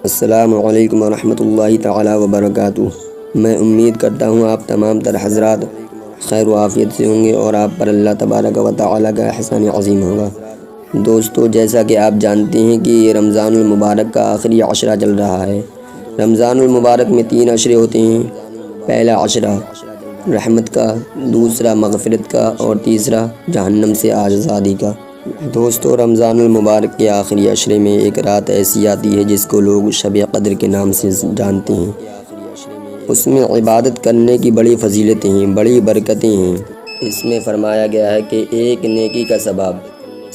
السلام علیکم ورحمۃ اللہ تعالی وبرکاتہ۔ میں امید کرتا ہوں آپ تمام تر حضرات خیر و عافیت سے ہوں گے اور آپ پر اللہ تبارک و تعالی کا احسان عظیم ہوگا۔ دوستو، جیسا کہ آپ جانتے ہیں کہ یہ رمضان المبارک کا آخری عشرہ چل رہا ہے۔ رمضان المبارک میں 3 عشرے ہوتے ہیں۔ پہلا عشرہ رحمت کا، دوسرا مغفرت کا اور تیسرا جہنم سے آزادی کا۔ دوستو، رمضان المبارک کے آخری عشرے میں ایک رات ایسی آتی ہے جس کو لوگ شب قدر کے نام سے جانتے ہیں۔ اس میں عبادت کرنے کی بڑی فضیلتیں ہیں، بڑی برکتیں ہیں۔ اس میں فرمایا گیا ہے کہ ایک نیکی کا ثواب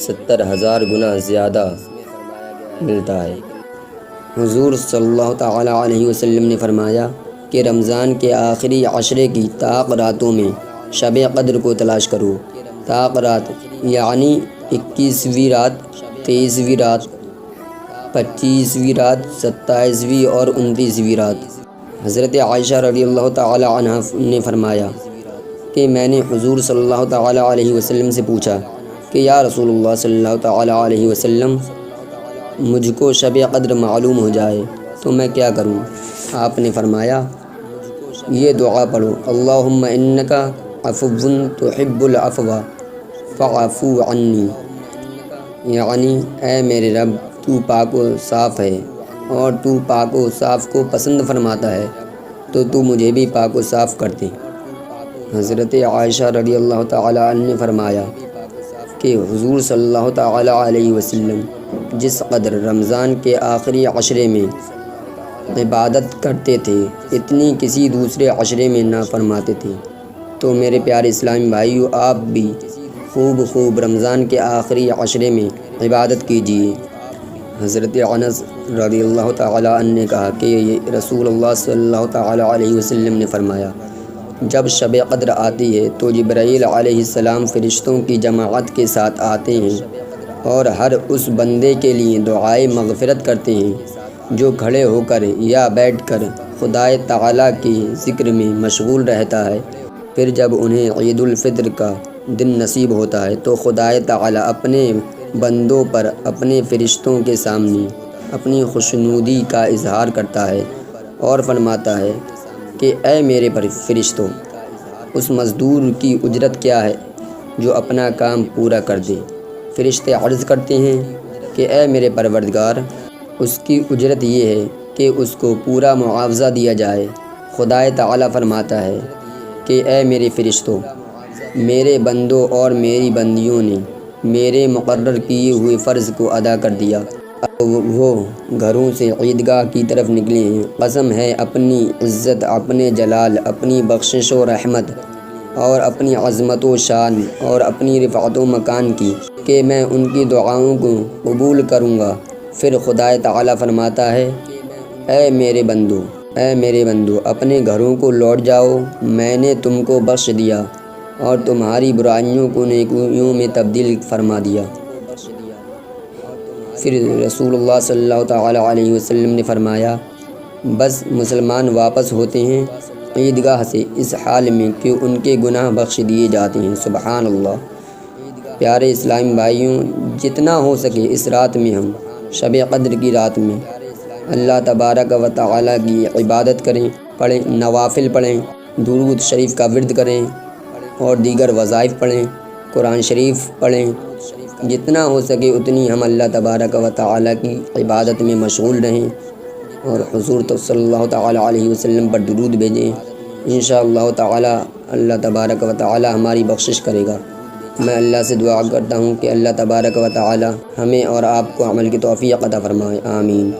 70,000 گنا زیادہ ملتا ہے۔ حضور صلی اللہ تعالی علیہ وسلم نے فرمایا کہ رمضان کے آخری عشرے کی طاق راتوں میں شب قدر کو تلاش کرو۔ طاق رات یعنی 21ویں رات، 23ویں رات، 25ویں رات، 27ویں اور 29ویں رات۔ حضرت عائشہ رضی اللہ تعالی عنہا نے فرمایا کہ میں نے حضور صلی اللہ تعالی علیہ وسلم سے پوچھا کہ یا رسول اللہ صلی اللہ تعالی علیہ وسلم، مجھ کو شب قدر معلوم ہو جائے تو میں کیا کروں؟ آپ نے فرمایا یہ دعا پڑھو، اللہم انکا عفو تحب العفو فاعف عنی، یعنی اے میرے رب، تو پاک و صاف ہے اور تو پاک و صاف کو پسند فرماتا ہے تو تو مجھے بھی پاک و صاف کر دے۔ حضرت عائشہ رضی اللہ تعالی عنہ نے فرمایا کہ حضور صلی اللہ تعالی علیہ وسلم جس قدر رمضان کے آخری عشرے میں عبادت کرتے تھے اتنی کسی دوسرے عشرے میں نہ فرماتے تھے۔ تو میرے پیارے اسلامی بھائیو، آپ بھی خوب رمضان کے آخری عشرے میں عبادت کیجیے۔ حضرت انس رضی اللہ تعالی عنہ نے کہا کہ رسول اللہ صلی اللہ تعالی علیہ وسلم نے فرمایا جب شب قدر آتی ہے تو جبرائیل علیہ السلام فرشتوں کی جماعت کے ساتھ آتے ہیں اور ہر اس بندے کے لیے دعائے مغفرت کرتے ہیں جو کھڑے ہو کر یا بیٹھ کر خدائے تعالیٰ کے ذکر میں مشغول رہتا ہے۔ پھر جب انہیں عید الفطر کا دن نصیب ہوتا ہے تو خدائے تعالیٰ اپنے بندوں پر اپنے فرشتوں کے سامنے اپنی خوشنودی کا اظہار کرتا ہے اور فرماتا ہے کہ اے میرے فرشتوں، اس مزدور کی اجرت کیا ہے جو اپنا کام پورا کر دے؟ فرشتے عرض کرتے ہیں کہ اے میرے پروردگار، اس کی اجرت یہ ہے کہ اس کو پورا معاوضہ دیا جائے۔ خدائے تعالیٰ فرماتا ہے کہ اے میرے فرشتوں، میرے بندوں اور میری بندیوں نے میرے مقرر کیے ہوئے فرض کو ادا کر دیا، اب وہ گھروں سے عیدگاہ کی طرف نکلے ہیں۔ قسم ہے اپنی عزت، اپنے جلال، اپنی بخشش و رحمت اور اپنی عظمت و شان اور اپنی رفعت و مکان کی کہ میں ان کی دعاؤں کو قبول کروں گا۔ پھر خدائے تعالیٰ فرماتا ہے اے میرے بندو، اپنے گھروں کو لوٹ جاؤ، میں نے تم کو بخش دیا اور تمہاری برائیوں کو نیکیوں میں تبدیل فرما دیا۔ پھر رسول اللہ صلی اللہ تعالی علیہ وسلم نے فرمایا بس مسلمان واپس ہوتے ہیں عیدگاہ سے اس حال میں کہ ان کے گناہ بخش دیے جاتے ہیں۔ سبحان اللہ۔ پیارے اسلامی بھائیوں، جتنا ہو سکے اس رات میں ہم شب قدر کی رات میں اللہ تبارک و تعالی کی عبادت پڑھیں، نوافل پڑھیں، درود شریف کا ورد کریں اور دیگر وظائف پڑھیں، قرآن شریف پڑھیں۔ جتنا ہو سکے اتنی ہم اللہ تبارک و تعالی کی عبادت میں مشغول رہیں اور حضور صلی اللہ تعالی علیہ وسلم پر درود بھیجیں۔ انشاءاللہ تعالی اللہ تبارک و تعالی ہماری بخشش کرے گا۔ میں اللہ سے دعا کرتا ہوں کہ اللہ تبارک و تعالی ہمیں اور آپ کو عمل کی توفیق عطا فرمائے، آمین۔